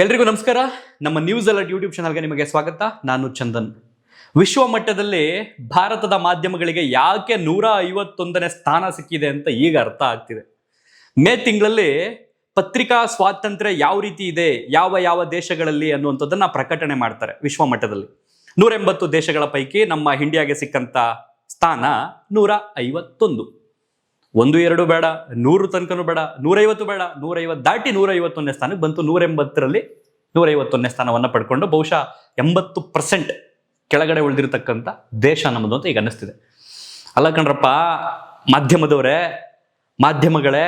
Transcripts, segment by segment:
ಎಲ್ರಿಗೂ ನಮಸ್ಕಾರ. ನಮ್ಮ ನ್ಯೂಸ್ ಅಲರ್ಟ್ ಯೂಟ್ಯೂಬ್ ಚಾನಲ್ಗೆ ನಿಮಗೆ ಸ್ವಾಗತ. ನಾನು ಚಂದನ್. ವಿಶ್ವ ಮಟ್ಟದಲ್ಲಿ ಭಾರತದ ಮಾಧ್ಯಮಗಳಿಗೆ ಯಾಕೆ 151ನೇ ಸ್ಥಾನ ಸಿಕ್ಕಿದೆ ಅಂತ ಈಗ ಅರ್ಥ ಆಗ್ತಿದೆ. ಮೇ ತಿಂಗಳಲ್ಲಿ ಪತ್ರಿಕಾ ಸ್ವಾತಂತ್ರ್ಯ ಯಾವ ರೀತಿ ಇದೆ, ಯಾವ ಯಾವ ದೇಶಗಳಲ್ಲಿ ಅನ್ನುವಂಥದ್ದನ್ನ ಪ್ರಕಟಣೆ ಮಾಡ್ತಾರೆ. ವಿಶ್ವ ಮಟ್ಟದಲ್ಲಿ 180 ದೇಶಗಳ ಪೈಕಿ ನಮ್ಮ ಇಂಡಿಯಾಗೆ ಸಿಕ್ಕಂತ ಸ್ಥಾನ 151. 1, 2 ಬೇಡ, 100 ತನಕನೂ ಬೇಡ, 150 ಬೇಡ, 150 ದಾಟಿ 151ನೇ ಸ್ಥಾನಕ್ಕೆ ಬಂತು. 180ರಲ್ಲಿ 151ನೇ ಸ್ಥಾನವನ್ನು ಪಡ್ಕೊಂಡು ಬಹುಶಃ 80% ಕೆಳಗಡೆ ಉಳಿದಿರತಕ್ಕಂಥ ದೇಶ ನಮ್ಮದು ಅಂತ ಈಗ ಅನ್ನಿಸ್ತಿದೆ. ಅಲ್ಲ ಕಣ್ರಪ್ಪ, ಮಾಧ್ಯಮದವರೇ, ಮಾಧ್ಯಮಗಳೇ,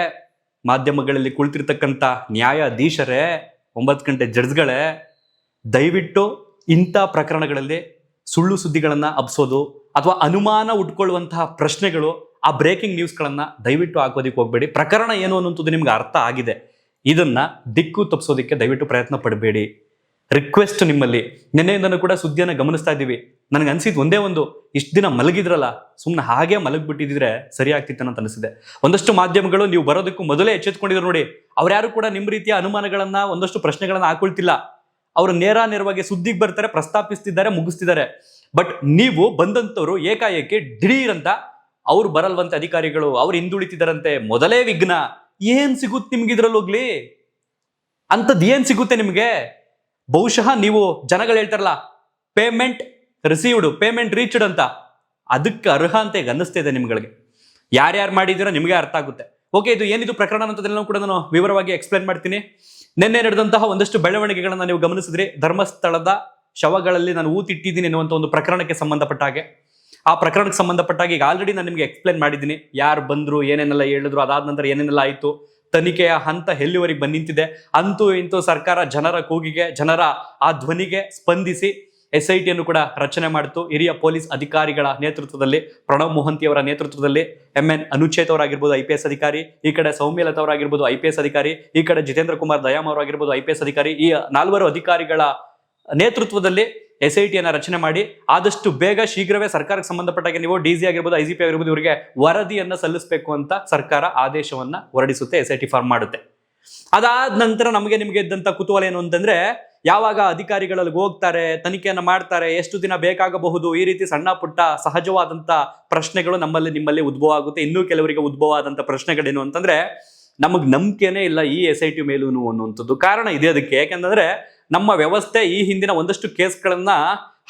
ಮಾಧ್ಯಮಗಳಲ್ಲಿ ಕುಳಿತಿರ್ತಕ್ಕಂಥ ನ್ಯಾಯಾಧೀಶರೇ, 9 ಗಂಟೆ ಜಡ್ಜ್ಗಳೇ, ದಯವಿಟ್ಟು ಇಂಥ ಪ್ರಕರಣಗಳಲ್ಲಿ ಸುಳ್ಳು ಸುದ್ದಿಗಳನ್ನು ಹಬ್ಸೋದು ಅಥವಾ ಅನುಮಾನ ಉಟ್ಕೊಳ್ಳುವಂತಹ ಪ್ರಶ್ನೆಗಳು, ಆ ಬ್ರೇಕಿಂಗ್ ನ್ಯೂಸ್ಗಳನ್ನ ದಯವಿಟ್ಟು ಹಾಕೋದಿಕ್ಕೆ ಹೋಗ್ಬೇಡಿ. ಪ್ರಕರಣ ಏನು ಅನ್ನೋಂಥದ್ದು ನಿಮ್ಗೆ ಅರ್ಥ ಆಗಿದೆ, ಇದನ್ನ ದಿಕ್ಕು ತಪ್ಪಿಸೋದಕ್ಕೆ ದಯವಿಟ್ಟು ಪ್ರಯತ್ನ ಪಡಬೇಡಿ. ರಿಕ್ವೆಸ್ಟ್ ನಿಮ್ಮಲ್ಲಿ. ನಿನ್ನೆಯಿಂದನೂ ಕೂಡ ಸುದ್ದಿಯನ್ನು ಗಮನಿಸ್ತಾ ಇದ್ದೀವಿ. ನನಗೆ ಅನ್ಸಿದ್ದು ಒಂದೇ ಒಂದು, ಇಷ್ಟು ದಿನ ಮಲಗಿದ್ರಲ್ಲ, ಸುಮ್ಮನೆ ಹಾಗೆ ಮಲಗಿಬಿಟ್ಟಿದ್ರೆ ಸರಿ ಆಗ್ತಿತ್ತು ಅಂತ ಅನಿಸಿದೆ. ಒಂದಷ್ಟು ಮಾಧ್ಯಮಗಳು ನೀವು ಬರೋದಕ್ಕೂ ಮೊದಲೇ ಎಚ್ಚೆತ್ಕೊಂಡಿದ್ರು ನೋಡಿ, ಅವ್ರ್ಯಾರು ಕೂಡ ನಿಮ್ಮ ರೀತಿಯ ಅನುಮಾನಗಳನ್ನ, ಒಂದಷ್ಟು ಪ್ರಶ್ನೆಗಳನ್ನ ಹಾಕೊಳ್ತಿಲ್ಲ. ಅವರು ನೇರವಾಗಿ ಸುದ್ದಿಗೆ ಬರ್ತಾರೆ, ಪ್ರಸ್ತಾಪಿಸ್ತಿದ್ದಾರೆ, ಮುಗಿಸ್ತಿದ್ದಾರೆ. ಬಟ್ ನೀವು ಬಂದಂಥವ್ರು ಏಕಾಏಕಿ ದಿಢೀರ್ ಅಂತ ಅವ್ರು ಬರಲ್ವಂತೆ ಅಧಿಕಾರಿಗಳು, ಅವ್ರು ಹಿಂದುಳಿತಿದಾರಂತೆ, ಮೊದಲೇ ವಿಘ್ನ. ಏನ್ ಸಿಗುತ್ತೆ ನಿಮ್ಗೆ ಇದ್ರಲ್ಲಿ ಹೋಗ್ಲಿ? ಅಂಥದ್ದು ಏನ್ ಸಿಗುತ್ತೆ ನಿಮ್ಗೆ? ಬಹುಶಃ ನೀವು ಜನಗಳು ಹೇಳ್ತಾರಲ್ಲ, ಪೇಮೆಂಟ್ ರಿಸೀವ್ಡ್, ಪೇಮೆಂಟ್ ರೀಚ್ಡ್ ಅಂತ, ಅದಕ್ಕೆ ಅರ್ಹ ಅಂತ ಈಗ ಅನ್ನಿಸ್ತಾ ಇದೆ ನಿಮ್ಗಳಿಗೆ. ಯಾರ್ಯಾರು ಮಾಡಿದ್ದೀರೋ ನಿಮಗೆ ಅರ್ಥ ಆಗುತ್ತೆ. ಓಕೆ, ಇದು ಏನಿದು ಪ್ರಕರಣ ಅಂತದೆಲ್ಲ ಕೂಡ ನಾನು ವಿವರವಾಗಿ ಎಕ್ಸ್ಪ್ಲೇನ್ ಮಾಡ್ತೀನಿ. ನಿನ್ನೆ ನಡೆದಂತಹ ಒಂದಷ್ಟು ಬೆಳವಣಿಗೆಗಳನ್ನ ನೀವು ಗಮನಿಸಿದ್ರಿ. ಧರ್ಮಸ್ಥಳದ ಶವಗಳಲ್ಲಿ ನಾನು ಊತಿಟ್ಟಿದ್ದೀನಿ ಎನ್ನುವಂಥ ಒಂದು ಪ್ರಕರಣಕ್ಕೆ ಸಂಬಂಧಪಟ್ಟ ಹಾಗೆ, ಆ ಪ್ರಕರಣಕ್ಕೆ ಸಂಬಂಧಪಟ್ಟಾಗ ಈಗ ಆಲ್ರೆಡಿ ನಾನು ನಿಮಗೆ ಎಕ್ಸ್ಪ್ಲೇನ್ ಮಾಡಿದ್ದೀನಿ. ಯಾರು ಬಂದ್ರು, ಏನೇನೆಲ್ಲ ಹೇಳಿದ್ರು, ಅದಾದ ನಂತರ ಏನೇನೆಲ್ಲ ಆಯಿತು, ತನಿಖೆಯ ಹಂತ ಎಲ್ಲಿವರೆಗೆ ಬಂದು ನಿಂತಿದೆ. ಅಂತೂ ಇಂತೂ ಸರ್ಕಾರ ಜನರ ಕೂಗಿಗೆ, ಜನರ ಆ ಧ್ವನಿಗೆ ಸ್ಪಂದಿಸಿ SIT ಅನ್ನು ಕೂಡ ರಚನೆ ಮಾಡಿತು. ಹಿರಿಯ ಪೊಲೀಸ್ ಅಧಿಕಾರಿಗಳ ನೇತೃತ್ವದಲ್ಲಿ, ಪ್ರಣವ್ ಮೊಹಂತಿ ಅವರ ನೇತೃತ್ವದಲ್ಲಿ, MN ಅನುಚೇತ್ ಅವರಾಗಿರ್ಬೋದು IPS ಅಧಿಕಾರಿ, ಈ ಕಡೆ ಸೌಮ್ಯಲತಾ ಅವರಾಗಿರ್ಬೋದು IPS ಅಧಿಕಾರಿ, ಈ ಕಡೆ ಜಿತೇಂದ್ರ ಕುಮಾರ್ ದಯಾಮ್ ಅವರಾಗಿರ್ಬೋದು IPS ಅಧಿಕಾರಿ, ಈ 4 ಅಧಿಕಾರಿಗಳ ನೇತೃತ್ವದಲ್ಲಿ SIT ಅನ್ನ ರಚನೆ ಮಾಡಿ ಆದಷ್ಟು ಬೇಗ ಶೀಘ್ರವೇ ಸರ್ಕಾರಕ್ಕೆ ಸಂಬಂಧಪಟ್ಟಾಗ ನೀವು DG ಆಗಿರ್ಬೋದು, IGP ಆಗಿರ್ಬೋದು, ಇವರಿಗೆ ವರದಿಯನ್ನ ಸಲ್ಲಿಸಬೇಕು ಅಂತ ಸರ್ಕಾರ ಆದೇಶವನ್ನ ಹೊರಡಿಸುತ್ತೆ, SIT ಫಾರ್ಮ್ ಮಾಡುತ್ತೆ. ಅದಾದ ನಂತರ ನಮಗೆ ನಿಮಗೆ ಇದ್ದಂತ ಕುತೂಹಲ ಏನು ಅಂತಂದ್ರೆ, ಯಾವಾಗ ಅಧಿಕಾರಿಗಳಲ್ಲಿ ಹೋಗ್ತಾರೆ, ತನಿಖೆಯನ್ನ ಮಾಡ್ತಾರೆ, ಎಷ್ಟು ದಿನ ಬೇಕಾಗಬಹುದು, ಈ ರೀತಿ ಸಣ್ಣ ಪುಟ್ಟ ಸಹಜವಾದಂತ ಪ್ರಶ್ನೆಗಳು ನಮ್ಮಲ್ಲಿ ನಿಮ್ಮಲ್ಲಿ ಉದ್ಭವ ಆಗುತ್ತೆ. ಇನ್ನೂ ಕೆಲವರಿಗೆ ಉದ್ಭವ ಆದಂತ ಪ್ರಶ್ನೆಗಳೇನು ಅಂತಂದ್ರೆ, ನಮಗ್ ನಂಬಿಕೆನೇ ಇಲ್ಲ ಈ SIT ಮೇಲೂನು ಅನ್ನುವಂಥದ್ದು. ಕಾರಣ ಇದೆ ಅದಕ್ಕೆ. ಯಾಕೆಂದ್ರೆ ನಮ್ಮ ವ್ಯವಸ್ಥೆ ಈ ಹಿಂದಿನ ಒಂದಷ್ಟು ಕೇಸ್ಗಳನ್ನ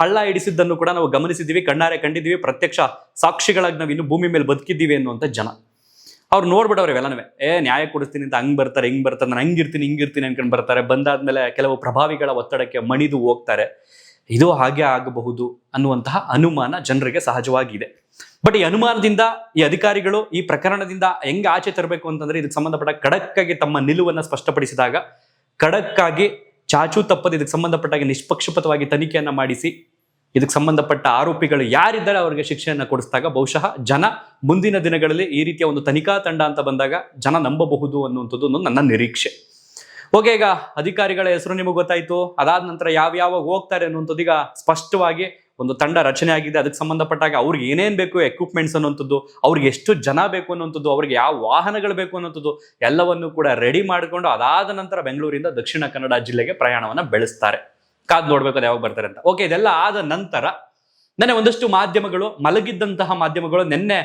ಹಳ್ಳ ಹಿಡಿಸಿದ್ದನ್ನು ಕೂಡ ನಾವು ಗಮನಿಸಿದ್ದೀವಿ, ಕಣ್ಣಾರೆ ಕಂಡಿದ್ದೀವಿ, ಪ್ರತ್ಯಕ್ಷ ಸಾಕ್ಷಿಗಳಾಗಿ ನಾವು ಇನ್ನು ಭೂಮಿ ಮೇಲೆ ಬದುಕಿದ್ದೀವಿ ಅನ್ನುವಂಥ ಜನ. ಅವ್ರು ನೋಡ್ಬಿಡವ್ರೆ ಇವೆಲ್ಲನೂ. ನ್ಯಾಯ ಕೊಡಿಸ್ತೀನಿ ಅಂತ ಹಂಗ್ ಬರ್ತಾರೆ, ಹಿಂಗ್ ಬರ್ತಾರೆ, ನಾನು ಹಿಂಗಿರ್ತೀನಿ ಅನ್ಕೊಂಡು ಬರ್ತಾರೆ. ಬಂದಾದ್ಮೇಲೆ ಕೆಲವು ಪ್ರಭಾವಿಗಳ ಒತ್ತಡಕ್ಕೆ ಮಣಿದು ಹೋಗ್ತಾರೆ. ಇದು ಹಾಗೆ ಆಗಬಹುದು ಅನ್ನುವಂತಹ ಅನುಮಾನ ಜನರಿಗೆ ಸಹಜವಾಗಿದೆ. ಬಟ್ ಈ ಅನುಮಾನದಿಂದ ಈ ಅಧಿಕಾರಿಗಳು ಈ ಪ್ರಕರಣದಿಂದ ಹೆಂಗೆ ಆಚೆ ತರಬೇಕು ಅಂತಂದ್ರೆ, ಇದಕ್ಕೆ ಸಂಬಂಧಪಟ್ಟ ಖಡಕ್ಕಾಗಿ ತಮ್ಮ ನಿಲುವನ್ನ ಸ್ಪಷ್ಟಪಡಿಸಿದಾಗ, ಖಡಕ್ಕಾಗಿ ಚಾಚು ತಪ್ಪದೆ ಇದಕ್ಕೆ ಸಂಬಂಧಪಟ್ಟಾಗ ನಿಷ್ಪಕ್ಷಪಾತವಾಗಿ ತನಿಖೆಯನ್ನ ಮಾಡಿಸಿ, ಇದಕ್ಕೆ ಸಂಬಂಧಪಟ್ಟ ಆರೋಪಿಗಳು ಯಾರಿದ್ದಾರೆ ಅವರಿಗೆ ಶಿಕ್ಷೆಯನ್ನ ಕೊಡಿಸಿದಾಗ ಬಹುಶಃ ಜನ ಮುಂದಿನ ದಿನಗಳಲ್ಲಿ ಈ ರೀತಿಯ ಒಂದು ತನಿಖಾ ತಂಡ ಅಂತ ಬಂದಾಗ ಜನ ನಂಬಬಹುದು ಅನ್ನುವಂಥದ್ದು ನನ್ನ ನಿರೀಕ್ಷೆ. ಓಕೆ, ಈಗ ಅಧಿಕಾರಿಗಳ ಹೆಸರು ನಿಮಗೆ ಗೊತ್ತಾಯ್ತು. ಅದಾದ ನಂತರ ಯಾವ್ಯಾವ ಹೋಗ್ತಾರೆ ಅನ್ನುವಂಥದ್ದು ಈಗ ಸ್ಪಷ್ಟವಾಗಿ ಒಂದು ತಂಡ ರಚನೆ ಆಗಿದೆ. ಅದಕ್ಕೆ ಸಂಬಂಧಪಟ್ಟಾಗ ಅವ್ರಿಗೆ ಏನೇನ್ ಬೇಕು, ಎಕ್ವಿಪ್ಮೆಂಟ್ಸ್ ಅನ್ನುವಂಥದ್ದು, ಅವ್ರಿಗೆ ಎಷ್ಟು ಜನ ಬೇಕು ಅನ್ನುವಂಥದ್ದು, ಅವ್ರಿಗೆ ಯಾವ ವಾಹನಗಳು ಬೇಕು ಅನ್ನುವಂಥದ್ದು ಎಲ್ಲವನ್ನು ಕೂಡ ರೆಡಿ ಮಾಡಿಕೊಂಡು ಅದಾದ ನಂತರ ಬೆಂಗಳೂರಿಂದ ದಕ್ಷಿಣ ಕನ್ನಡ ಜಿಲ್ಲೆಗೆ ಪ್ರಯಾಣವನ್ನ ಬೆಳೆಸ್ತಾರೆ. ಕಾದ್ ನೋಡ್ಬೇಕು ಅದು ಯಾವಾಗ ಬರ್ತಾರೆ ಅಂತ. ಓಕೆ, ಇದೆಲ್ಲ ಆದ ನಂತರ ನೆನ್ನೆ ಒಂದಷ್ಟು ಮಾಧ್ಯಮಗಳು, ಮಲಗಿದ್ದಂತಹ ಮಾಧ್ಯಮಗಳು, ನೆನ್ನೆ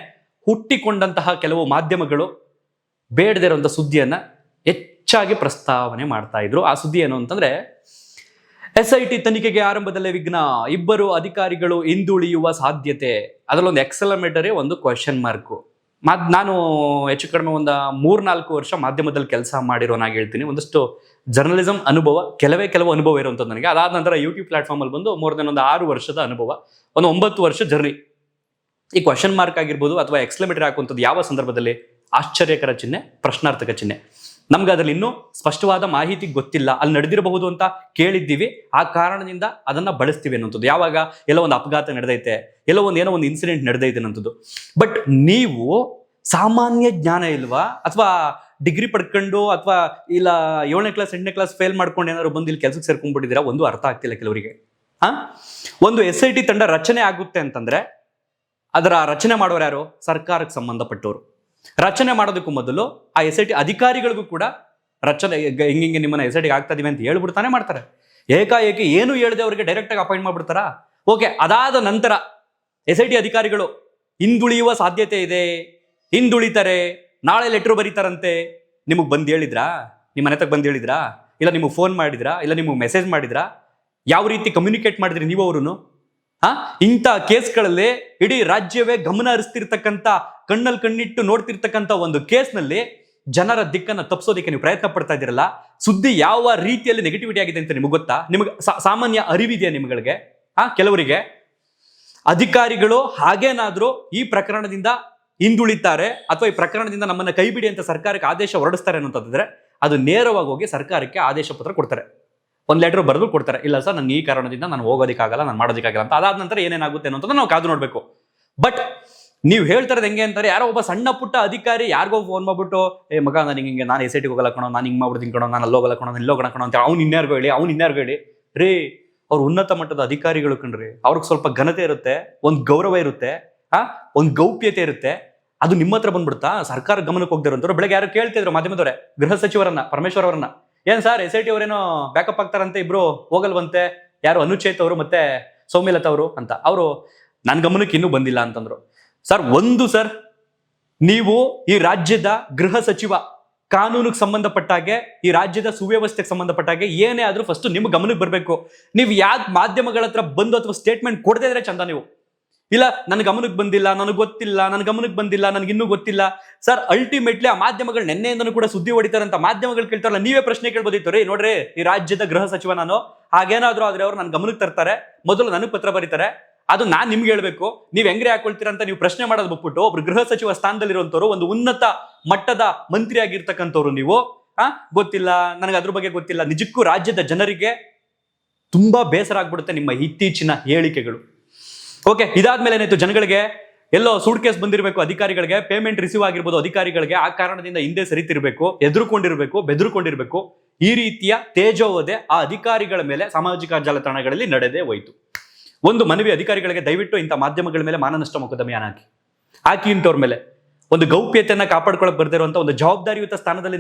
ಹುಟ್ಟಿಕೊಂಡಂತಹ ಕೆಲವು ಮಾಧ್ಯಮಗಳು ಬೇಡದೇ ಇರುವಂತಹ ಸುದ್ದಿಯನ್ನ ಹೆಚ್ಚಾಗಿ ಪ್ರಸ್ತಾವನೆ ಮಾಡ್ತಾ ಇದ್ರು. ಆ ಸುದ್ದಿ ಏನು ಅಂತಂದ್ರೆ, SIT ತನಿಖೆಗೆ ಆರಂಭದಲ್ಲೇ ವಿಘ್ನ, 2 ಅಧಿಕಾರಿಗಳು ಹಿಂದುಳಿಯುವ ಸಾಧ್ಯತೆ. ಅದರಲ್ಲೊಂದು ಎಕ್ಸಲಮೇಟರಿ, ಒಂದು ಕ್ವಶನ್ ಮಾರ್ಕು. ನಾನು ಹೆಚ್ಚು ಕಡಿಮೆ ಒಂದು 3-4 ವರ್ಷ ಮಾಧ್ಯಮದಲ್ಲಿ ಕೆಲಸ ಮಾಡಿರೋನಾಗಿ ಹೇಳ್ತೀನಿ. ಒಂದಷ್ಟು ಜರ್ನಲಿಸಂ ಅನುಭವ, ಕೆಲವು ಅನುಭವ ಇರುವಂಥದ್ದು ನನಗೆ. ಅದಾದ ನಂತರ ಯೂಟ್ಯೂಬ್ ಪ್ಲಾಟ್ಫಾರ್ಮ್ ಅಲ್ಲಿ ಬಂದು ಮೋರ್ ದೆನ್ ಒಂದು 6 ವರ್ಷದ ಅನುಭವ, ಒಂದು 9 ವರ್ಷ ಜರ್ನಿ. ಈ ಕ್ವಶನ್ ಮಾರ್ಕ್ ಆಗಿರ್ಬೋದು ಅಥವಾ ಎಕ್ಸಲಮೇಟರಿ ಹಾಕುವಂಥದ್ದು ಯಾವ ಸಂದರ್ಭದಲ್ಲಿ? ಆಶ್ಚರ್ಯಕರ ಚಿಹ್ನೆ, ಪ್ರಶ್ನಾರ್ಥಕ ಚಿಹ್ನೆ. ನಮ್ಗೆ ಅದ್ರಲ್ಲಿ ಇನ್ನೂ ಸ್ಪಷ್ಟವಾದ ಮಾಹಿತಿ ಗೊತ್ತಿಲ್ಲ, ಅಲ್ಲಿ ನಡೆದಿರಬಹುದು ಅಂತ ಕೇಳಿದ್ದೀವಿ, ಆ ಕಾರಣದಿಂದ ಅದನ್ನ ಬಳಸ್ತೀವಿ ಅನ್ನೋಂಥದ್ದು. ಯಾವಾಗ ಎಲ್ಲೋ ಒಂದು ಅಪಘಾತ ನಡೆದೈತೆ, ಏನೋ ಒಂದು ಇನ್ಸಿಡೆಂಟ್ ನಡೆದೈತೆ ಅನ್ನೋಂಥದ್ದು. ಬಟ್ ನೀವು ಸಾಮಾನ್ಯ ಜ್ಞಾನ ಇಲ್ವಾ, ಅಥವಾ ಡಿಗ್ರಿ ಪಡ್ಕೊಂಡು ಅಥವಾ ಇಲ್ಲ 7ನೇ ಕ್ಲಾಸ್ 8ನೇ ಕ್ಲಾಸ್ ಫೇಲ್ ಮಾಡ್ಕೊಂಡು ಏನಾದ್ರು ಬಂದು ಇಲ್ಲಿ ಕೆಲಸಕ್ಕೆ ಸೇರ್ಕೊಂಡ್ಬಿಟ್ಟಿದ್ದೀರಾ? ಒಂದು ಅರ್ಥ ಆಗ್ತಿಲ್ಲ ಕೆಲವರಿಗೆ. ಒಂದು SIT ತಂಡ ರಚನೆ ಆಗುತ್ತೆ ಅಂತಂದ್ರೆ ಅದರ ರಚನೆ ಮಾಡೋರು ಯಾರು? ಸರ್ಕಾರಕ್ಕೆ ಸಂಬಂಧಪಟ್ಟವರು. ರಚನೆ ಮಾಡೋದಕ್ಕೂ ಮೊದಲು ಆ SIT ಅಧಿಕಾರಿಗಳಿಗೂ ಕೂಡ ರಚನೆ ಹಿಂಗೆ ನಿಮ್ಮನ್ನ SITಗೆ ಆಗ್ತಾ ಇದೀವಿ ಅಂತ ಹೇಳ್ಬಿಡ್ತಾನೆ ಮಾಡ್ತಾರೆ. ಏಕಾಏಕಿ ಏನು ಹೇಳದೆ ಅವರಿಗೆ ಡೈರೆಕ್ಟಾಗಿ ಅಪಾಯಿಂಟ್ ಮಾಡ್ಬಿಡ್ತಾರಾ? ಓಕೆ, ಅದಾದ ನಂತರ SIT ಅಧಿಕಾರಿಗಳು ಹಿಂದುಳಿಯುವ ಸಾಧ್ಯತೆ ಇದೆ, ಹಿಂದುಳಿತಾರೆ, ನಾಳೆ ಲೆಟ್ರು ಬರೀತಾರಂತೆ, ನಿಮಗೆ ಬಂದು ಹೇಳಿದ್ರಾ? ನಿಮ್ಮ ಮನೆ ತಗ ಬಂದು ಹೇಳಿದ್ರಾ? ಇಲ್ಲ ನಿಮಗೆ ಫೋನ್ ಮಾಡಿದ್ರಾ? ಇಲ್ಲ ನಿಮಗೆ ಮೆಸೇಜ್ ಮಾಡಿದ್ರಾ? ಯಾವ ರೀತಿ ಕಮ್ಯುನಿಕೇಟ್ ಮಾಡಿದ್ರಿ ನೀವು ಅವ್ರನ್ನು? ಇಂಥ ಕೇಸ್ಗಳಲ್ಲಿ ಇಡೀ ರಾಜ್ಯವೇ ಗಮನ ಹರಿಸ್ತಿರ್ತಕ್ಕಂಥ, ಕಣ್ಣಲ್ಲಿ ಕಣ್ಣಿಟ್ಟು ನೋಡ್ತಿರ್ತಕ್ಕಂಥ ಒಂದು ಕೇಸ್ನಲ್ಲಿ ಜನರ ದಿಕ್ಕನ್ನು ತಪ್ಪಿಸೋದಕ್ಕೆ ನೀವು ಪ್ರಯತ್ನ ಪಡ್ತಾ ಇದ್ದೀರಲ್ಲ, ಸುದ್ದಿ ಯಾವ ರೀತಿಯಲ್ಲಿ ನೆಗೆಟಿವಿಟಿ ಆಗಿದೆ ಅಂತ ನಿಮಗೆ ಗೊತ್ತಾ? ನಿಮಗೆ ಸಾಮಾನ್ಯ ಅರಿವಿದೆಯಾ ನಿಮ್ಗಳಿಗೆ? ಕೆಲವರಿಗೆ ಅಧಿಕಾರಿಗಳು ಹಾಗೇನಾದ್ರೂ ಈ ಪ್ರಕರಣದಿಂದ ಹಿಂದುಳಿತಾರೆ ಅಥವಾ ಈ ಪ್ರಕರಣದಿಂದ ನಮ್ಮನ್ನ ಕೈ ಬಿಡಿ ಅಂತ ಸರ್ಕಾರಕ್ಕೆ ಆದೇಶ ಹೊರಡಿಸ್ತಾರೆ ಅನ್ನೋಂಥದ್ದಿದ್ರೆ ಅದು ನೇರವಾಗಿ ಹೋಗಿ ಸರ್ಕಾರಕ್ಕೆ ಆದೇಶ ಪತ್ರ ಕೊಡ್ತಾರೆ, ಒಂದು ಲೆಟರ್ ಬರೆದು ಕೊಡ್ತಾರೆ. ಇಲ್ಲ ಸರ್, ನನಗೆ ಈ ಕಾರಣದಿಂದ ನಾನು ಹೋಗೋದಕ್ಕಾಗಲ್ಲ, ನಾನು ಮಾಡೋದಕ್ಕಾಗಲ್ಲ ಅಂತ. ಅದಾದ ನಂತರ ಏನೇನಾಗುತ್ತೆ ಅನ್ನೋದನ್ನ ನಾವು ಕಾದು ನೋಡ್ಬೇಕು. ಬಟ್ ನೀವು ಹೇಳ್ತಾರದು ಹೆಂಗೆ ಅಂತಾರೆ, ಯಾರೋ ಒಬ್ಬ ಸಣ್ಣ ಪುಟ್ಟ ಅಧಿಕಾರಿ ಯಾರಿಗೋ ಫೋನ್ ಮಾಡ್ಬಿಟ್ಟು, ಮಗ ನನಗೆ ಹಿಂಗೆ, ನಾನು SITಗೆ ಹೋಗಲ್ಲ ಕಣೋ, ನಾನು ಹಿಂಗೆ ಮಾಡ್ಬಿಡ್ತೀನಿ ಕಣೋ, ನಾನು ಅಲ್ಲೋಗಲ್ಲ ಕಣೋ, ನಾನು ಇಲ್ಲೋಗೋಣ ಕಣೋ ಅಂತ ಅವ್ನು ಇನ್ಯಾರಿಗೋ ಹೇಳಿ ರೀ, ಅವ್ರು ಉನ್ನತ ಮಟ್ಟದ ಅಧಿಕಾರಿಗಳು ಕಣ್ರಿ, ಅವ್ರಿಗೆ ಸ್ವಲ್ಪ ಘನತೆ ಇರುತ್ತೆ, ಒಂದು ಗೌರವ ಇರುತ್ತೆ, ಒಂದು ಗೌಪ್ಯತೆ ಇರುತ್ತೆ. ಅದು ನಿಮ್ಮ ಹತ್ರ ಬಂದ್ಬಿಡ್ತಾ? ಸರ್ಕಾರ ಗಮನಕ್ಕೆ ಹೋಗ್ದಿರೋಂಥವ್ರು ಬೆಳಗ್ಗೆ ಯಾರು ಕೇಳ್ತಿದ್ರು ಮಾಧ್ಯಮದವರೇ, ಗೃಹ ಸಚಿವರನ್ನ, ಪರಮೇಶ್ವರ್ ಅವರನ್ನ, ಏನ್ ಸರ್ SIT ಅವರೇನೋ ಬ್ಯಾಕಪ್ ಆಗ್ತಾರಂತೆ, ಇಬ್ರು ಹೋಗಲ್ವಂತೆ, ಯಾರು ಅನುಚೇತ್ ಅವರು ಮತ್ತೆ ಸೌಮ್ಯಲತಾ ಅವರು ಅಂತ. ಅವರು ನನ್ನ ಗಮನಕ್ಕೆ ಇನ್ನೂ ಬಂದಿಲ್ಲ ಅಂತಂದ್ರು. ಸರ್, ನೀವು ಈ ರಾಜ್ಯದ ಗೃಹ ಸಚಿವ, ಕಾನೂನಿಗೆ ಸಂಬಂಧಪಟ್ಟಾಗೆ, ಈ ರಾಜ್ಯದ ಸುವ್ಯವಸ್ಥೆಗೆ ಸಂಬಂಧಪಟ್ಟಾಗೆ ಏನೇ ಆದ್ರೂ ಫಸ್ಟ್ ನಿಮ್ಮ ಗಮನಕ್ಕೆ ಬರಬೇಕು. ನೀವು ಯಾಕೆ ಮಾಧ್ಯಮಗಳ ಹತ್ರ ಬಂದು ಅಥವಾ ಸ್ಟೇಟ್ಮೆಂಟ್ ಕೊಡದೇ ಇದ್ರೆ ಚಂದ. ನೀವು ಇಲ್ಲ ನನ್ನ ಗಮನಕ್ಕೆ ಬಂದಿಲ್ಲ, ನನಗೆ ಗೊತ್ತಿಲ್ಲ, ನನ್ನ ಗಮನಕ್ಕೆ ಬಂದಿಲ್ಲ, ನನಗೆ ಇನ್ನೂ ಗೊತ್ತಿಲ್ಲ. ಸರ್, ಅಲ್ಟಿಮೇಟ್ಲಿ ಆ ಮಾಧ್ಯಮಗಳು ನೆನ್ನೆಯಿಂದನೂ ಕೂಡ ಸುದ್ದಿ ಹೊಡಿತಾರಂತ ಮಾಧ್ಯಮಗಳು ಕೇಳ್ತಾರಲ್ಲ, ನೀವೇ ಪ್ರಶ್ನೆ ಕೇಳ್ಬೋದಿತ್ತು ರೀ. ನೋಡ್ರಿ, ಈ ರಾಜ್ಯದ ಗೃಹ ಸಚಿವ ನಾನು, ಹಾಗೇನಾದ್ರೂ ಆದ್ರೆ ಅವ್ರು ನನ್ನ ಗಮನಕ್ಕೆ ತರ್ತಾರೆ, ಮೊದಲು ನನಗೆ ಪತ್ರ ಬರೀತಾರೆ, ಅದು ನಾನ್ ನಿಮ್ಗೆ ಹೇಳ್ಬೇಕು. ನೀವ್ ಹೆಂಗ್ರೆ ಹಾಕೊಳ್ತೀರಾ ಅಂತ ನೀವು ಪ್ರಶ್ನೆ ಮಾಡೋದು ಬಿಟ್ಬಿಟ್ಟು, ಒಬ್ರು ಗೃಹ ಸಚಿವ ಸ್ಥಾನದಲ್ಲಿರುವಂತವ್ರು, ಒಂದು ಉನ್ನತ ಮಟ್ಟದ ಮಂತ್ರಿ ಆಗಿರ್ತಕ್ಕಂಥವ್ರು ನೀವು, ಗೊತ್ತಿಲ್ಲ ನನಗೆ ಅದ್ರ ಬಗ್ಗೆ ಗೊತ್ತಿಲ್ಲ. ನಿಜಕ್ಕೂ ರಾಜ್ಯದ ಜನರಿಗೆ ತುಂಬಾ ಬೇಸರ ಆಗ್ಬಿಡುತ್ತೆ ನಿಮ್ಮ ಇತ್ತೀಚಿನ ಹೇಳಿಕೆಗಳು. ಓಕೆ, ಇದಾದ್ಮೇಲೆ ಏನಾಯ್ತು, ಜನಗಳಿಗೆ ಎಲ್ಲೋ ಸೂಟ್ ಕೇಸ್ ಬಂದಿರಬೇಕು, ಅಧಿಕಾರಿಗಳಿಗೆ ಪೇಮೆಂಟ್ ರಿಸೀವ್ ಆಗಿರ್ಬೋದು, ಅಧಿಕಾರಿಗಳಿಗೆ ಆ ಕಾರಣದಿಂದ ಹಿಂದೆ ಸರಿತಿರ್ಬೇಕು, ಎದುರುಕೊಂಡಿರ್ಬೇಕು, ಬೆದರುಕೊಂಡಿರ್ಬೇಕು. ಈ ರೀತಿಯ ತೇಜೋವಧೆ ಆ ಅಧಿಕಾರಿಗಳ ಮೇಲೆ ಸಾಮಾಜಿಕ ಜಾಲತಾಣಗಳಲ್ಲಿ ನಡೆದೇ ಹೋಯ್ತು. ಒಂದು ಮನವಿ ಅಧಿಕಾರಿಗಳಿಗೆ, ದಯವಿಟ್ಟು ಇಂಥ ಮಾಧ್ಯಮಗಳ ಮೇಲೆ ಮಾನನಷ್ಟ ಮೊಕದ್ದಮೆಯನ್ನು ಹಾಕಿ ಇಂಥವ್ರ ಮೇಲೆ ಒಂದು ಗೌಪ್ಯತೆಯನ್ನ ಕಾಪಾಡ್ಕೊಳಕ್ ಬರ್ದೇ ಇರುವಂತ, ಒಂದು ಜವಾಬ್ದಾರಿಯುತ ಸ್ಥಾನದಲ್ಲಿ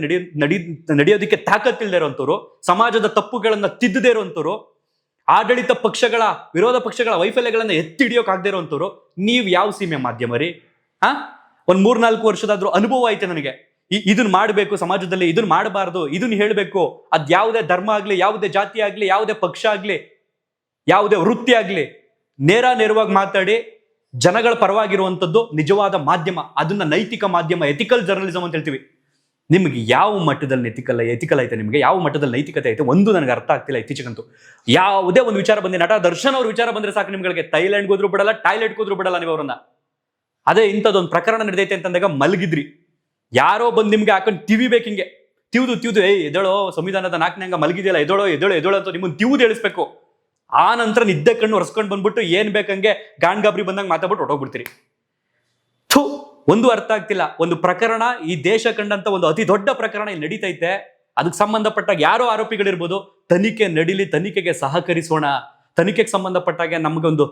ನಡೆಯೋದಕ್ಕೆ ತಾಕತ್ತಿಲ್ಲದೆ ಇರುವಂತವ್ರು, ಸಮಾಜದ ತಪ್ಪುಗಳನ್ನ ತಿದ್ದದೇ ಇರುವಂತವ್ರು, ಆಡಳಿತ ಪಕ್ಷಗಳ, ವಿರೋಧ ಪಕ್ಷಗಳ ವೈಫಲ್ಯಗಳನ್ನ ಎತ್ತಿ ಹಿಡಿಯೋಕ್ ಆಗದೆ ಇರುವಂತವ್ರು, ನೀವು ಯಾವ ಸೀಮೆ ಮಾಧ್ಯಮ ರೀ? ಒಂದ್ 3-4 ವರ್ಷದಾದ್ರೂ ಅನುಭವ ಐತೆ ನನಗೆ. ಇದನ್ನ ಮಾಡಬೇಕು ಸಮಾಜದಲ್ಲಿ, ಇದನ್ನ ಮಾಡಬಾರ್ದು, ಇದನ್ನ ಹೇಳ್ಬೇಕು. ಅದ್ ಯಾವುದೇ ಧರ್ಮ ಆಗ್ಲಿ, ಯಾವುದೇ ಜಾತಿ ಆಗ್ಲಿ, ಯಾವುದೇ ಪಕ್ಷ ಆಗ್ಲಿ, ಯಾವುದೇ ವೃತ್ತಿ ಆಗ್ಲಿ, ನೇರವಾಗಿ ಮಾತಾಡಿ ಜನಗಳ ಪರವಾಗಿರುವಂಥದ್ದು ನಿಜವಾದ ಮಾಧ್ಯಮ. ಅದನ್ನ ನೈತಿಕ ಮಾಧ್ಯಮ, ಎಥಿಕಲ್ ಜರ್ನಲಿಸಂ ಅಂತ ಹೇಳ್ತೀವಿ. ನಿಮ್ಗೆ ಯಾವ ಮಟ್ಟದಲ್ಲಿ ಎಥಿಕಲ್ ಐತೆ, ನಿಮಗೆ ಯಾವ ಮಟ್ಟದಲ್ಲಿ ನೈತಿಕತೆ ಐತೆ, ಒಂದು ನನಗೆ ಅರ್ಥ ಆಗ್ತಿಲ್ಲ ಇತ್ತೀಚೆಗಂತೂ. ಯಾವುದೇ ಒಂದು ವಿಚಾರ ಬಂದು, ನಟ ದರ್ಶನ್ ಅವ್ರ ವಿಚಾರ ಬಂದ್ರೆ ಸಾಕು, ನಿಮ್ಗಳಿಗೆ ಥೈಲ್ಯಾಂಡ್ಗೆ ಹೋದ್ರು ಬಿಡಲ್ಲ, ಟಾಯ್ಲೆಟ್ಗೆ ಹೋದ್ರು ಬಿಡಲ್ಲ ನೀವು ಅವ್ರನ್ನ. ಅದೇ ಇಂಥದ್ದೊಂದು ಪ್ರಕರಣ ನಡೆದೈತೆ ಅಂತಂದಾಗ ಮಲಗಿದ್ರಿ, ಯಾರೋ ಬಂದು ನಿಮ್ಗೆ ಹಾಕೊಂಡು ತಿವಿಬೇಕು, ಹಿಂಗೆ ತಿವ್ದು ಎದಳೋ, ಸಂವಿಧಾನದ 4ನೇ ಅಂಗ ಮಲಗಿದೆಯಲ್ಲ, ಎದಳೋ ಅಂತ ನಿಮ್ಮನ್ನು ತಿವ್ದು ಹೇಳಿಸ್ಬೇಕು. ಆ ನಂತರ ನಿದ್ದೆ ಕಣ್ಣು ಒರೆಸ್ಕೊಂಡು ಬಂದ್ಬಿಟ್ಟು ಏನ್ ಬೇಕಂಗೆ ಗಾಂಡ್ಗಾಬ್ರಿ ಬಂದಂಗೆ ಮಾತಾಡ್ಬಿಟ್ಟು ಹೊಟ್ಟೋಗ್ಬಿಡ್ತೀರಿ. ಒಂದು ಅರ್ಥ ಆಗ್ತಿಲ್ಲ. ಒಂದು ಪ್ರಕರಣ, ಈ ದೇಶ ಕಂಡಂತ ಒಂದು ಅತಿ ದೊಡ್ಡ ಪ್ರಕರಣ ಇಲ್ಲಿ ನಡೀತೈತೆ, ಅದಕ್ಕೆ ಸಂಬಂಧಪಟ್ಟಾಗ ಯಾರೋ ಆರೋಪಿಗಳಿರ್ಬೋದು, ತನಿಖೆ ನಡೀಲಿ, ತನಿಖೆಗೆ ಸಹಕರಿಸೋಣ. ತನಿಖೆಗೆ ಸಂಬಂಧಪಟ್ಟಾಗ ನಮಗೊಂದು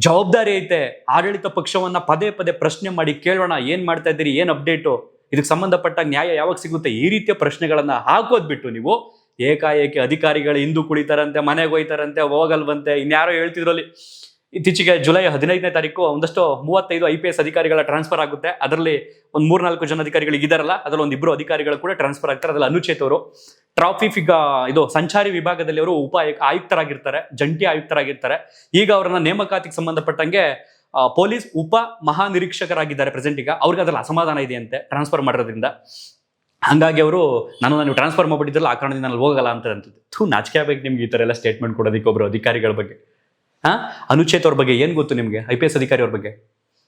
ಜವಾಬ್ದಾರಿ ಐತೆ. ಆಡಳಿತ ಪಕ್ಷವನ್ನ ಪದೇ ಪ್ರಶ್ನೆ ಮಾಡಿ ಕೇಳೋಣ, ಏನ್ ಮಾಡ್ತಾ ಇದ್ದೀರಿ, ಏನ್ ಅಪ್ಡೇಟು, ಇದಕ್ಕೆ ಸಂಬಂಧಪಟ್ಟಾಗ ನ್ಯಾಯ ಯಾವಾಗ ಸಿಗುತ್ತೆ, ಈ ರೀತಿಯ ಪ್ರಶ್ನೆಗಳನ್ನ ಹಾಕೋದ್ಬಿಟ್ಟು ನೀವು ಏಕಾಏಕಿ ಅಧಿಕಾರಿಗಳು ಹಿಂದೂ ಕುಳಿತಾರಂತೆ, ಮನೆಗೆ ಹೋಯ್ತಾರಂತೆ, ಹೋಗಲ್ವಂತೆ, ಇನ್ಯಾರೋ ಹೇಳ್ತಿದ್ರಲ್ಲಿ. ಇತ್ತೀಚೆಗೆ ಜುಲೈ 15ನೇ ತಾರೀಕು ಒಂದಷ್ಟು 35 IPS ಅಧಿಕಾರಿಗಳ ಟ್ರಾನ್ಸ್ಫರ್ ಆಗುತ್ತೆ. ಅದರಲ್ಲಿ ಒಂದು 3-4 ಜನ ಅಧಿಕಾರಿಗಳಿಗೆ ಇದಾರಲ್ಲ, ಅದರಲ್ಲಿ ಒಂದು 2 ಅಧಿಕಾರಿಗಳು ಕೂಡ ಟ್ರಾನ್ಸ್ಫರ್ ಆಗ್ತಾರೆ. ಅದರಲ್ಲಿ ಅನುಚೇತ್ ಅವರು ಟ್ರಾಫಿಕ್ ಇದು ಸಂಚಾರಿ ವಿಭಾಗದಲ್ಲಿ ಅವರು ಆಯುಕ್ತರಾಗಿರ್ತಾರೆ, ಜಂಟಿ ಆಯುಕ್ತರಾಗಿರ್ತಾರೆ. ಈಗ ಅವರನ್ನ ನೇಮಕಾತಿಗೆ ಸಂಬಂಧಪಟ್ಟಂಗೆ ಪೊಲೀಸ್ ಉಪ ಮಹಾನಿರೀಕ್ಷಕರಾಗಿದ್ದಾರೆ ಪ್ರೆಸೆಂಟ್. ಈಗ ಅವ್ರಿಗೆ ಅದ್ರಲ್ಲಿ ಅಸಮಾಧಾನ ಇದೆಯಂತೆ ಟ್ರಾನ್ಸ್ಫರ್ ಮಾಡೋದ್ರಿಂದ. ಹಂಗಾಗಿ ಅವರು ನೀವು ಟ್ರಾನ್ಸ್ಫರ್ ಮಾಡ್ಬಿಟ್ಟಿದ್ರಲ್ಲ, ಆ ಕಾರಣದಿಂದ ನಾನು ಹೋಗಲ್ಲ ಅಂತ ನಾಚಿಕೆ ಆಗ್ಬೇಕು ನಿಮ್ಗೆ ಈ ತರ ಎಲ್ಲ ಸ್ಟೇಟ್ಮೆಂಟ್ ಕೊಡೋದಕ್ಕೆ ಒಬ್ರು ಅಧಿಕಾರಿಗಳ ಬಗ್ಗೆ. ಅನುಚೇತ್ ಅವ್ರ ಬಗ್ಗೆ ಏನ್ ಗೊತ್ತು ನಿಮ್ಗೆ? IPS ಅಧಿಕಾರಿ ಅವ್ರ ಬಗ್ಗೆ.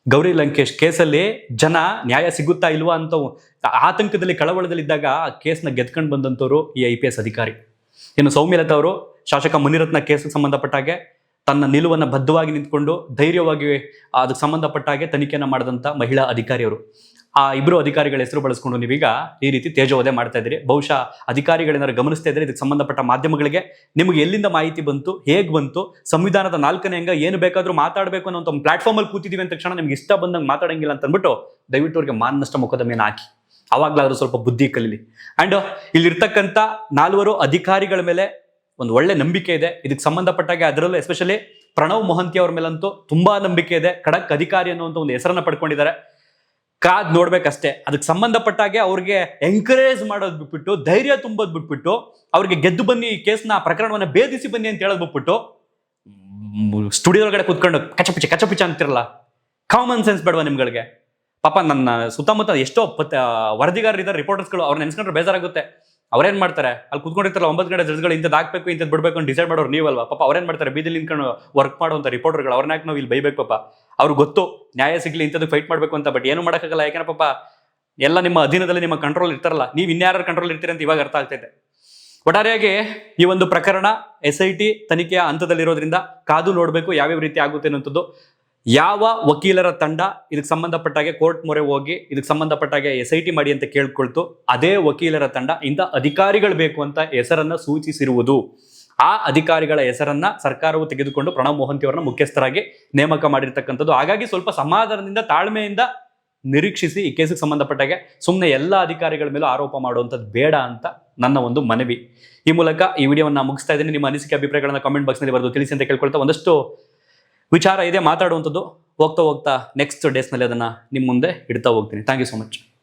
ಗೌರಿ ಲಂಕೇಶ್ ಕೇಸಲ್ಲಿ ಜನ ನ್ಯಾಯ ಸಿಗುತ್ತಾ ಇಲ್ವಾ ಅಂತ ಆತಂಕದಲ್ಲಿ, ಕಳವಳದಲ್ಲಿದ್ದಾಗ ಆ ಕೇಸ್ನ ಗೆದ್ಕೊಂಡು ಬಂದಂಥವ್ರು ಈ IPS ಅಧಿಕಾರಿ. ಇನ್ನು ಸೌಮ್ಯಲತಾ ಅವರು ಶಾಸಕ ಮುನಿರತ್ನ ಕೇಸ್ಗೆ ಸಂಬಂಧಪಟ್ಟಾಗೆ ತನ್ನ ನಿಲುವನ್ನು ಬದ್ಧವಾಗಿ ನಿಂತ್ಕೊಂಡು ಧೈರ್ಯವಾಗಿ ಅದಕ್ಕೆ ಸಂಬಂಧಪಟ್ಟಾಗೆ ತನಿಖೆಯನ್ನು ಮಾಡಿದಂಥ ಮಹಿಳಾ ಅಧಿಕಾರಿಯವರು. ಆ 2 ಅಧಿಕಾರಿಗಳ ಹೆಸರು ಬಳಸ್ಕೊಂಡು ನೀವೀಗ ಈ ರೀತಿ ತೇಜೋವಧೆ ಮಾಡ್ತಾ ಇದ್ದೀರಿ. ಬಹುಶಃ ಅಧಿಕಾರಿಗಳೇನಾದ್ರು ಗಮನಿಸ್ತಾ ಇದ್ರೆ ಇದಕ್ಕೆ ಸಂಬಂಧಪಟ್ಟ ಮಾಧ್ಯಮಗಳಿಗೆ ನಿಮಗೆ ಎಲ್ಲಿಂದ ಮಾಹಿತಿ ಬಂತು, ಹೇಗೆ ಬಂತು, ಸಂವಿಧಾನದ 4ನೇ ಅಂಗ ಏನು ಬೇಕಾದ್ರೂ ಮಾತಾಡಬೇಕು ಅನ್ನೋ ಒಂದು ಪ್ಲಾಟ್ಫಾರ್ಮ್ ಅಲ್ಲಿ ಕೂತಿದೀವಿ ಅಂತ ತಕ್ಷಣ ನಿಮ್ಗೆ ಇಷ್ಟ ಬಂದಂಗೆ ಮಾತಾಡಂಗಿಲ್ಲ ಅಂತ ಅಂದ್ಬಿಟ್ಟು ದಯವಿಟ್ಟು ಅವ್ರಿಗೆ ಮಾನನಷ್ಟ ಮೊಕದ್ದಮೆಯನ್ನು ಹಾಕಿ. ಅವಾಗ್ಲಾದ್ರೂ ಸ್ವಲ್ಪ ಬುದ್ಧಿ ಕಲೀಲಿ. ಅಂಡ್ ಇಲ್ಲಿರ್ತಕ್ಕಂಥ 4 ಅಧಿಕಾರಿಗಳ ಮೇಲೆ ಒಂದು ಒಳ್ಳೆ ನಂಬಿಕೆ ಇದೆ. ಇದಕ್ಕೆ ಸಂಬಂಧಪಟ್ಟಾಗೆ ಅದರಲ್ಲೂ ಎಸ್ಪೆಷಲಿ ಪ್ರಣವ್ ಮೊಹಂತಿ ಅವ್ರ ಮೇಲಂತೂ ತುಂಬಾ ನಂಬಿಕೆ ಇದೆ. ಖಡಕ್ ಅಧಿಕಾರಿ ಅನ್ನುವಂಥ ಒಂದು ಹೆಸರನ್ನ ಪಡ್ಕೊಂಡಿದ್ದಾರೆ. ಕಾದ್ ನೋಡ್ಬೇಕಷ್ಟೇ. ಅದಕ್ಕೆ ಸಂಬಂಧಪಟ್ಟಾಗೆ ಅವ್ರಿಗೆ ಎಂಕರೇಜ್ ಮಾಡೋದು ಬಿಟ್ಬಿಟ್ಟು, ಧೈರ್ಯ ತುಂಬೋದು ಬಿಟ್ಬಿಟ್ಟು, ಅವ್ರಿಗೆ ಗೆದ್ದು ಬನ್ನಿ ಈ ಕೇಸ್ನ ಪ್ರಕರಣವನ್ನ ಭೇದಿಸಿ ಬನ್ನಿ ಅಂತ ಹೇಳೋದು ಬಿಟ್ಬಿಟ್ಟು ಸ್ಟುಡಿಯೋದೊಳಗಡೆ ಕೂತ್ಕೊಂಡು ಕಚಪಿಚ ಅಂತಿರಲ್ಲ, ಕಾಮನ್ ಸೆನ್ಸ್ ಬೇಡವಾ ನಿಮ್ಗಳಿಗೆ? ಪಾಪ ನನ್ನ ಸುತ್ತಮುತ್ತ ಎಷ್ಟೋ ವರದಿಗಾರರು ಇದ್ದಾರೆ, ರಿಪೋರ್ಟರ್ಸ್ಗಳು, ಅವ್ರನ್ನ ನೆನ್ಸ್ಕೊಂಡ್ರೆ ಬೇಜಾರಾಗುತ್ತೆ. ಅವ್ರೇನ್ ಮಾಡ್ತಾರೆ? ಅಲ್ಲಿ ಕುತ್ಕೊಂಡಿರ್ತಾರಲ್ಲ 9 ಗಂಟೆ ಜಡ್ಜ್ಗಳು, ಇಂಥದ್ದು ಹಾಕ್ಬೇಕು ಇಂಥದ್ದು ಬಿಡ್ಬೇಕು ಅಂತ ಡಿಸೈಡ್ ಮಾಡೋರು ನೀವಲ್ವಾ? ಪಾಪ ಅವ್ರೇನ್ ಮಾಡ್ತಾರೆ? ಬೀದಿಲಿ ನಿಂತ್ಕೊಂಡು ವರ್ಕ್ ಮಾಡುವಂತ ರಿಪೋರ್ಟರ್ಗಳು, ಅವ್ರನ್ನ ಯಾಕೆ ನಾವು ಇಲ್ಲಿ ಬೈಬೇಕು? ಪಾಪ ಅವ್ರಿಗೆ ಗೊತ್ತು ನ್ಯಾಯ ಸಿಗ್ಲಿ, ಇಂಥದ್ದು ಫೈಟ್ ಮಾಡ್ಬೇಕು ಅಂತ. ಬಟ್ ಏನು ಮಾಡೋಕ್ಕಾಗಲ್ಲ. ಯಾಕಂದ್ರೆ ಪಾಪ ಎಲ್ಲ ನಿಮ್ಮ ಅಧೀನದಲ್ಲಿ ನಿಮ್ಮ ಕಂಟ್ರೋಲ್ ಇರ್ತಾರಲ್ಲ, ನೀವು ಇನ್ಯಾರ ಕಂಟ್ರೋಲ್ ಇರ್ತೀರಿ ಅಂತ ಇವಾಗ ಅರ್ಥ ಆಗ್ತೈತೆ. ಒಟ್ಟಾರೆಯಾಗಿ ಈ ಒಂದು ಪ್ರಕರಣ SIT ತನಿಖೆಯ ಹಂತದಲ್ಲಿರೋದ್ರಿಂದ ಕಾದು ನೋಡಬೇಕು ಯಾವ್ಯಾವ ರೀತಿ ಆಗುತ್ತೆ ಅನ್ನೋಂಥದ್ದು. ಯಾವ ವಕೀಲರ ತಂಡ ಇದಕ್ಕೆ ಸಂಬಂಧಪಟ್ಟಾಗೆ ಕೋರ್ಟ್ ಮೊರೆ ಹೋಗಿ ಇದಕ್ಕೆ ಸಂಬಂಧಪಟ್ಟಾಗೆ SIT ಮಾಡಿ ಅಂತ ಕೇಳ್ಕೊಳ್ತು, ಅದೇ ವಕೀಲರ ತಂಡ ಇಂಥ ಅಧಿಕಾರಿಗಳು ಬೇಕು ಅಂತ ಹೆಸರನ್ನ ಸೂಚಿಸಿರುವುದು. ಆ ಅಧಿಕಾರಿಗಳ ಹೆಸರನ್ನ ಸರ್ಕಾರವು ತೆಗೆದುಕೊಂಡು ಪ್ರಣವ್ ಮೊಹಂತಿ ಅವರನ್ನ ಮುಖ್ಯಸ್ಥರಾಗಿ ನೇಮಕ ಮಾಡಿರ್ತಕ್ಕಂಥದ್ದು. ಹಾಗಾಗಿ ಸ್ವಲ್ಪ ಸಮಾಧಾನದಿಂದ, ತಾಳ್ಮೆಯಿಂದ ನಿರೀಕ್ಷಿಸಿ. ಈ ಕೇಸಿಗೆ ಸಂಬಂಧಪಟ್ಟಾಗೆ ಸುಮ್ಮನೆ ಎಲ್ಲ ಅಧಿಕಾರಿಗಳ ಮೇಲೂ ಆರೋಪ ಮಾಡುವಂಥದ್ದು ಬೇಡ ಅಂತ ನನ್ನ ಒಂದು ಮನವಿ. ಈ ಮೂಲಕ ಈ ವಿಡಿಯೋವನ್ನು ಮುಗಿಸ್ತಾ ಇದ್ದೀನಿ. ನಿಮ್ಮ ಅನಿಸಿಕೆ ಅಭಿಪ್ರಾಯಗಳನ್ನ ಕಾಮೆಂಟ್ ಬಾಕ್ಸ್ನಲ್ಲಿ ಬರೆದು ತಿಳಿಸಿ ಅಂತ ಕೇಳ್ಕೊಳ್ತಾ, ಒಂದಷ್ಟು ವಿಚಾರ ಇದೆ ಮಾತಾಡುವಂಥದ್ದು. ಹೋಗ್ತಾ ನೆಕ್ಸ್ಟ್ ಡೇಸ್ನಲ್ಲಿ ಅದನ್ನು ನಿಮ್ಮ ಮುಂದೆ ಇಡ್ತಾ ಹೋಗ್ತೀನಿ. Thank you so much.